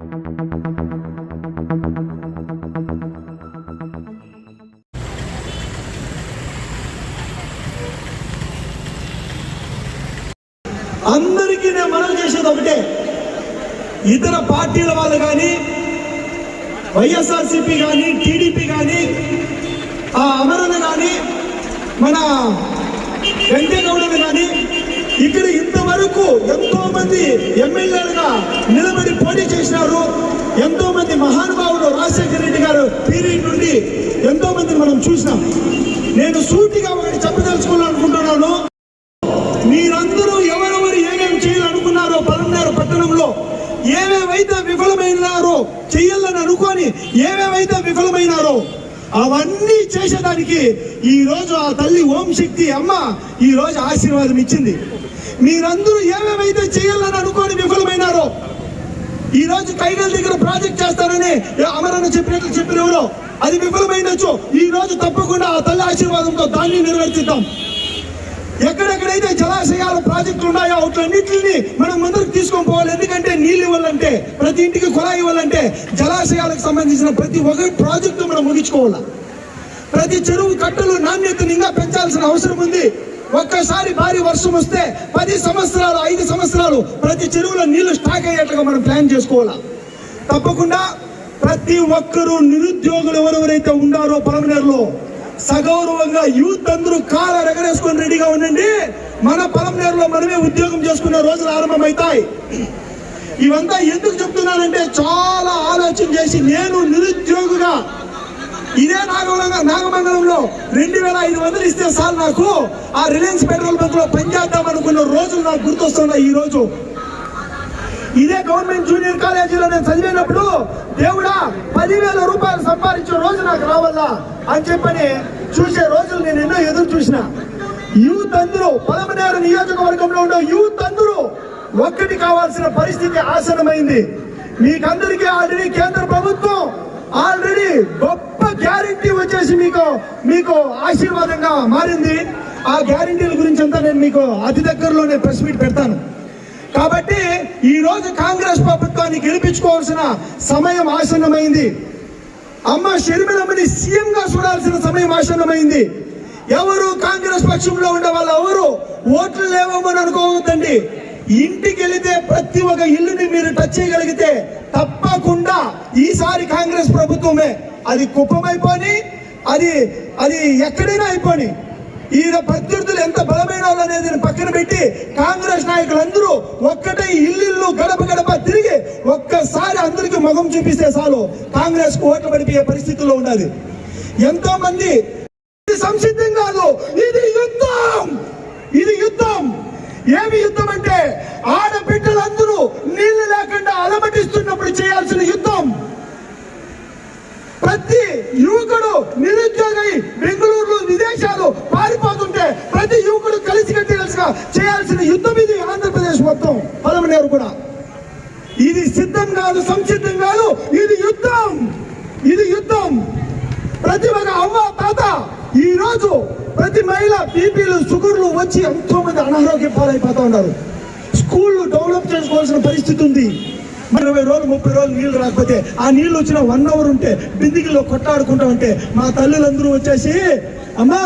అందరికీ నేను మనవి చేసేది ఒకటే, ఇతర పార్టీల వాళ్ళు కానీ, వైఎస్ఆర్సీపీ కానీ, టీడీపీ కానీ, అమరణ కానీ, మన వెంకటగౌడని కానీ, ఇక్కడ ఇంతవరకు ఎంతో మంది ఎమ్మెల్యేలుగా నిలబడి పోటీ చేసినారు. ఎంతో మంది మహానుభావులు, రాజశేఖర రెడ్డి గారు పీరియడ్ నుండి ఎంతో మందిని మనం చూసినాం. నేను సూటిగా ఒకటి చెప్పదలుచుకోవాలనుకుంటున్నాను. మీరందరూ ఎవరెవరు ఏమేమి చేయాలనుకున్నారో పలమనేరు పట్టణంలో ఏమేమైతే విఫలమైనారో, చెయ్యాలని అనుకొని ఏమేమైతే విఫలమైనారో అవన్నీ చేసేదానికి ఈ రోజు ఆ తల్లి ఓం శక్తి అమ్మ ఈ రోజు ఆశీర్వాదం ఇచ్చింది. మీరందరూ ఏమేమైతే చేయాలని అనుకొని విఫలమైనారో, ఈ రోజు కైగల దగ్గర ప్రాజెక్ట్ చేస్తారని అమరన్న చెప్పినట్లు చెప్పినవరో అది విఫలమైనచ్చు. ఈ రోజు తప్పకుండా ఆ తల్లి ఆశీర్వాదంతో దాన్ని నెరవేర్చిద్దాం. ఎక్కడెక్కడైతే జలాశయాల ప్రాజెక్టులు ఉన్నాయో వాటన్నిటిని మనం ముందరకు తీసుకొని పోవాలి. ఎందుకంటే నీళ్ళు ఇవ్వాలంటే, ప్రతి ఇంటికి కుళాయి ఇవ్వాలంటే జలాశయాలకు సంబంధించిన ప్రతి ఒక్క ప్రాజెక్టు మనం ముగించుకోవాలి. ప్రతి చెరువు కట్టలు నాణ్యతను ఇంకా పెంచాల్సిన అవసరం ఉంది. ఒక్కసారి భారీ వర్షం వస్తే 10 సంవత్సరాలు 5 సంవత్సరాలు ప్రతి చెరువులో నీళ్లు స్టాక్ అయ్యేట్లుగా మనం ప్లాన్ చేసుకోవాలి. తప్పకుండా ప్రతి ఒక్కరూ నిరుద్యోగులు ఎవరెవరైతే ఉన్నారో పలమనేరులో సగౌరవంగా యూత్ అందరూ కాల ఎగరేసుకొని రెడీగా ఉండండి. మన పలమనేరులో మనమే ఉద్యోగం చేసుకునే రోజులు ఆరంభమవుతాయి. ఇవంతా ఎందుకు చెప్తున్నానంటే చాలా ఆలోచన చేసి, నేను నిరుద్యోగిగా ఇదే నాగమంగళంలో 2500 ఇస్తే సార్ నాకు ఆ రిలయన్స్ పెట్రోల్ బంక్ లో పనిచేద్దాం అనుకున్న రోజులు నాకు గుర్తొస్తున్నాయి. ఈ రోజు ఇదే గవర్నమెంట్ జూనియర్ కాలేజీలో నేను చదివినప్పుడు దేవుడా 10,000 రూపాయలు సంపాదించే రోజు నాకు రావాలా అని చెప్పని చూసే రోజులు నేను ఎన్నో ఎదురు చూసిన. యూత్ అందరూ పలమనేరు నియోజకవర్గంలో ఉండే యూత్ అందరూ ఒక్కటి కావాల్సిన పరిస్థితి ఆసన్నమైంది. మీకందరికీ ఆల్రెడీ కేంద్ర ప్రభుత్వం ఆల్రెడీ గొప్ప గ్యారంటీ వచ్చేసి మీకు ఆశీర్వాదంగా మారింది. ఆ గ్యారంటీల గురించి అంతా నేను మీకు అతి దగ్గరలోనే ప్రెస్ మీట్ పెడతాను. కాబట్టి ఈ రోజు కాంగ్రెస్ ప్రభుత్వాన్ని గెలిపించుకోవాల్సిన సమయం ఆసన్నమైంది. అమ్మ షర్మిలమ్మని సీఎం గా చూడాల్సిన సమయం ఆసన్నమైంది. ఎవరు కాంగ్రెస్ పక్షంలో ఉండే వాళ్ళు ఎవరు ఓట్లు లేవమని అనుకోవద్దండి. ఇంటికి వెళితే ప్రతి ఒక్క ఇల్లుని మీరు టచ్ చేయగలిగితే తప్పకుండా ఈసారి కాంగ్రెస్ ప్రభుత్వమే. అది కుప్పమైపోని, అది ఎక్కడైనా అయిపోని, ఈ ప్రత్యర్థులు ఎంత బలమైన వాళ్ళు అనేది పక్కన పెట్టి కాంగ్రెస్ నాయకులందరూ ఒక్కటే ఇల్లు గడప గడప తిరిగి ఒక్కసారి అందరికి ముఖం చూపిస్తే చాలు కాంగ్రెస్ కు ఓట్లు పడిపోయే పరిస్థితుల్లో ఉన్నది. ఎంతో మంది సంసిద్ధం కాదు, ఇది యుద్ధం. ఇది యుద్ధం. ఏమి యుద్ధం అంటే ఆడబిడ్డలందరూ నీళ్లు లేకుండా అలమటిస్తున్నప్పుడు చేయాల్సిన యుద్ధం. ప్రతి యువకుడు నిరుద్యోగి బెంగళూరు విదేశాలు పారిపోతుంటే ప్రతి యువకుడు కలిసికట్టుగా చేయాల్సిన యుద్ధం ఇది. ఆంధ్రప్రదేశ్ మొత్తం పలమనేరు కూడా ఇది సిద్ధం కాదు, సంసిద్ధం కాదు, ఇది యుద్ధం. ఇది యుద్ధం. ప్రతి ఒక్క అవ్వ తాత ఈ రోజు ప్రతి మహిళ బీపీలు షుగర్లు వచ్చి ఎంతో మంది అనారోగ్యం పాలైపోతా ఉన్నారు. స్కూళ్ళు డెవలప్ చేసుకోవాల్సిన పరిస్థితి ఉంది. 20 రోజులు 30 రోజులు నీళ్లు రాకపోతే ఆ నీళ్లు వచ్చిన 1 అవర్ ఉంటే బిందిగిలో కొట్టాడుకుంటా ఉంటే మా తల్లులందరూ వచ్చేసి అమ్మా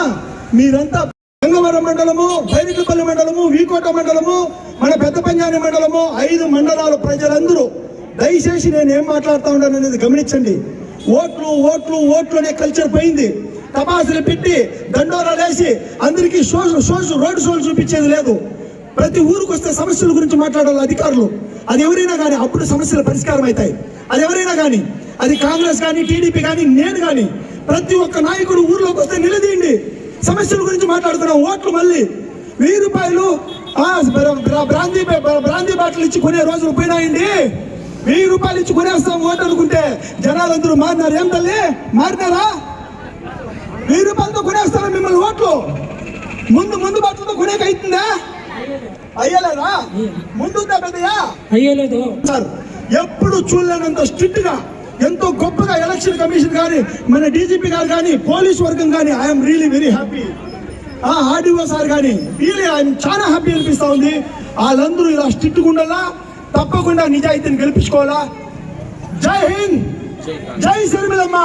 మీరంతా గంగవరం మండలము, బైరికపల్లి మండలము, వీకోట మండలము, మన పెద్ద పంజాని మండలము 5 మండలాల ప్రజలందరూ దయచేసి నేను ఏం మాట్లాడుతూ ఉన్నాను అనేది గమనించండి. ఓట్లు ఓట్లు ఓట్లు అనే కల్చర్ పోయింది. తపాసులు పెట్టి దండోరాలు వేసి అందరికీ రోడ్డు షోలు చూపించేది లేదు. ప్రతి ఊరికి వస్తే సమస్యల గురించి మాట్లాడాలి అధికారులు. అది ఎవరైనా కానీ అప్పుడు సమస్యలు పరిష్కారం అవుతాయి. అది ఎవరైనా కానీ, అది కాంగ్రెస్ కానీ, టీడీపీ కానీ, నేను కానీ, ప్రతి ఒక్క నాయకుడు ఊర్లోకి వస్తే నిలదీయండి. సమస్యల గురించి మాట్లాడుతున్నాం. ఓట్లు మళ్ళీ 1000 రూపాయలు బ్రాందీ బాటిల్ ఇచ్చి కొనే రోజులు పోయినాయండి. 1000 రూపాయలు ఇచ్చి కొనేస్తాం ఓటు అనుకుంటే జనాలందరూ మారినారు. ఏం తల్లి మారినారా? 1000 రూపాయలతో కొనేస్తారా మిమ్మల్ని ఓట్లు? ముందు బాటిల్తో కొనేక అవుతుందా? అయ్యలేదా? ముందుందా పెద్దయా? అయ్యలేదు సార్. ఎప్పుడు చూడలేనంత స్ట్రిక్ట్ గా ఎంతో గొప్పగా ఎలక్షన్ కమిషన్ కానీ, మన డీజీపీ గారు కానీ, పోలీస్ వర్గం కానీ I'm really very happy. RDO sir కానీ రియలీ ఐఎమ్ చాలా హ్యాపీ అనిపిస్తా ఉంది. వాళ్ళందరూ ఇలా స్ట్రిక్ట్గా ఉండాలా, తప్పకుండా నిజాయితీని గెలిపించుకోవాలా. జై హింద్, జై శర్మిలమ్మ.